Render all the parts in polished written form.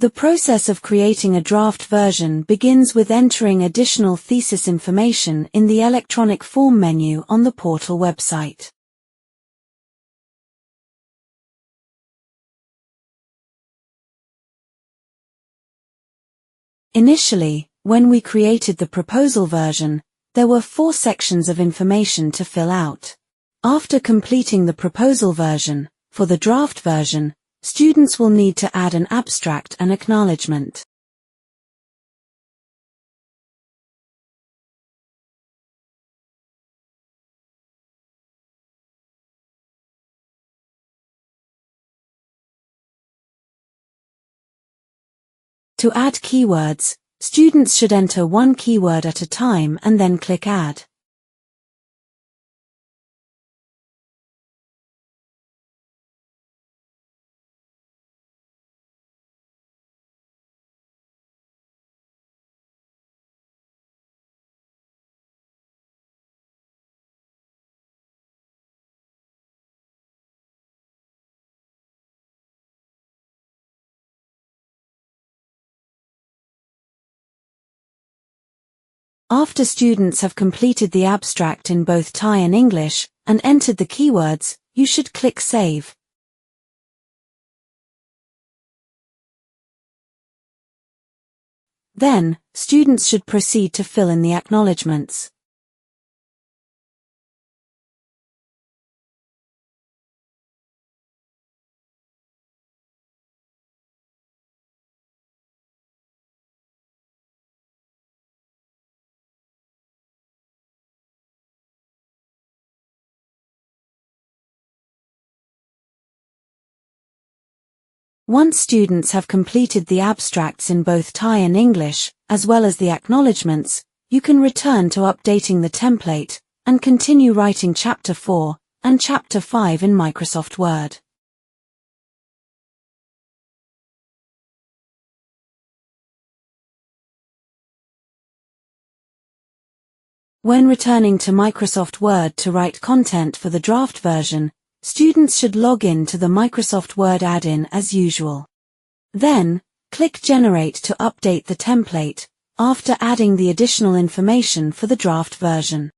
The process of creating a draft version begins with entering additional thesis information in the electronic form menu on the portal website. Initially, when we created the proposal version, there were 4 sections of information to fill out. After completing the proposal version, for the draft version, students will need to add an abstract and acknowledgement. To add keywords, students should enter one keyword at a time and then click Add. After students have completed the abstract in both Thai and English, and entered the keywords, you should click Save. Then, students should proceed to fill in the acknowledgements. Once students have completed the abstracts in both Thai and English, as well as the acknowledgements, you can return to updating the template, and continue writing Chapter 4 and Chapter 5 in Microsoft Word. When returning to Microsoft Word to write content for the draft version, students should log in to the Microsoft Word add-in as usual. Then, click Generate to update the template, after adding the additional information for the draft version.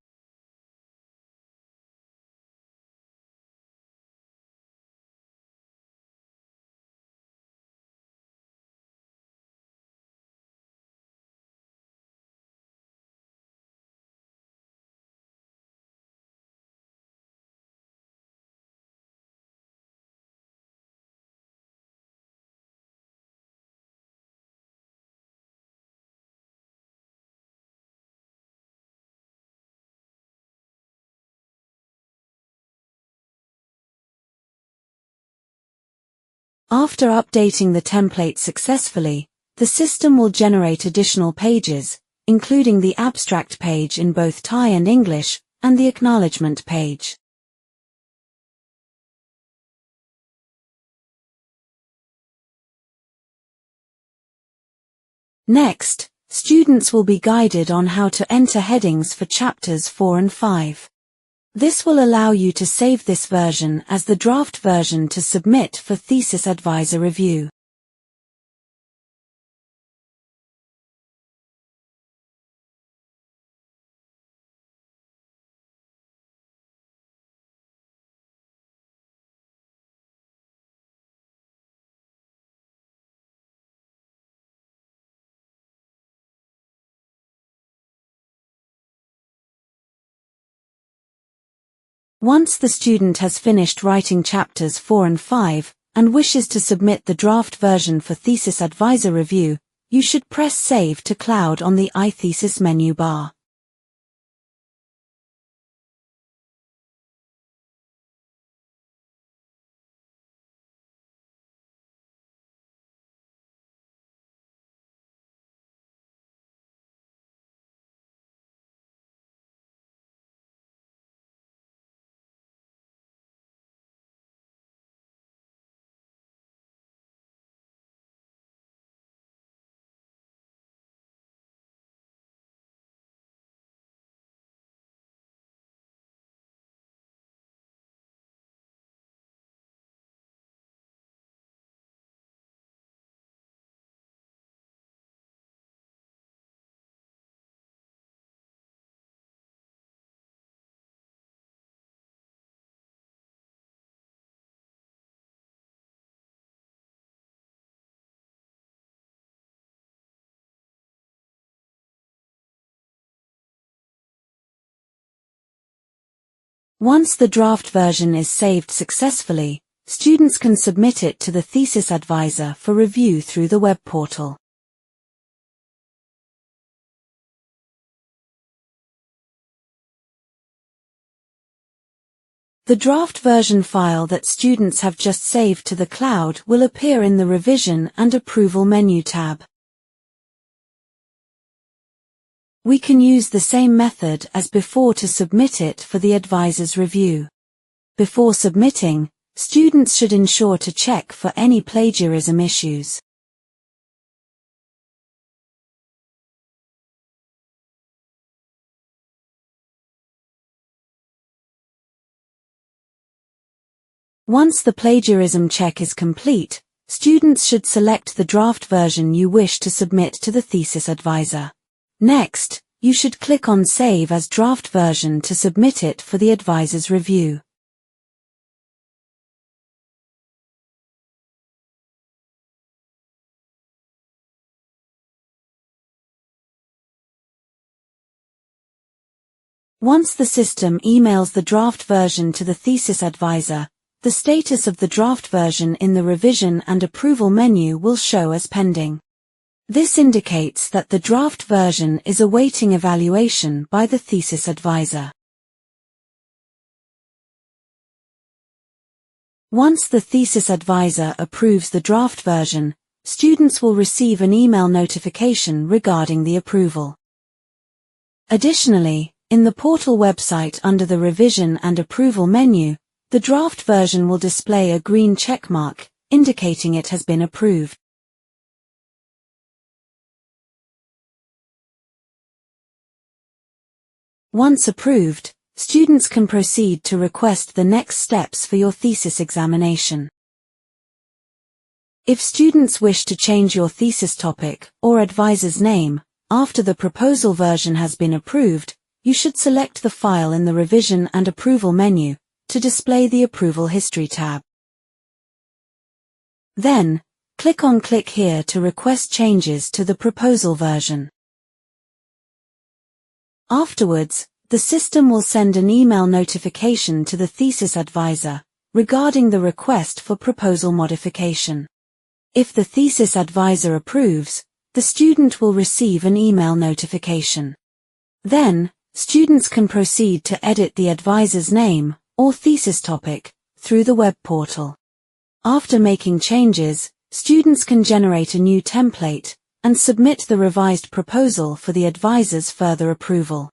After updating the template successfully, the system will generate additional pages, including the abstract page in both Thai and English, and the acknowledgement page. Next, students will be guided on how to enter headings for chapters 4 and 5. This will allow you to save this version as the draft version to submit for thesis advisor review. Once the student has finished writing chapters 4 and 5, and wishes to submit the draft version for thesis advisor review, you should press Save to Cloud on the iThesis menu bar. Once the draft version is saved successfully, students can submit it to the thesis advisor for review through the web portal. The draft version file that students have just saved to the cloud will appear in the Revision and Approval menu tab. We can use the same method as before to submit it for the advisor's review. Before submitting, students should ensure to check for any plagiarism issues. Once the plagiarism check is complete, students should select the draft version you wish to submit to the thesis advisor. Next, you should click on Save as Draft Version to submit it for the advisor's review. Once the system emails the draft version to the thesis advisor, the status of the draft version in the Revision and Approval menu will show as pending. This indicates that the draft version is awaiting evaluation by the thesis advisor. Once the thesis advisor approves the draft version, students will receive an email notification regarding the approval. Additionally, in the portal website under the Revision and Approval menu, the draft version will display a green checkmark, indicating it has been approved. Once approved, students can proceed to request the next steps for your thesis examination. If students wish to change your thesis topic or advisor's name after the proposal version has been approved, you should select the file in the Revision and Approval menu to display the Approval History tab. Then, click on Click here to request changes to the proposal version. Afterwards, the system will send an email notification to the thesis advisor regarding the request for proposal modification. If the thesis advisor approves, the student will receive an email notification. Then, students can proceed to edit the advisor's name or thesis topic through the web portal. After making changes, students can generate a new template and submit the revised proposal for the advisor's further approval.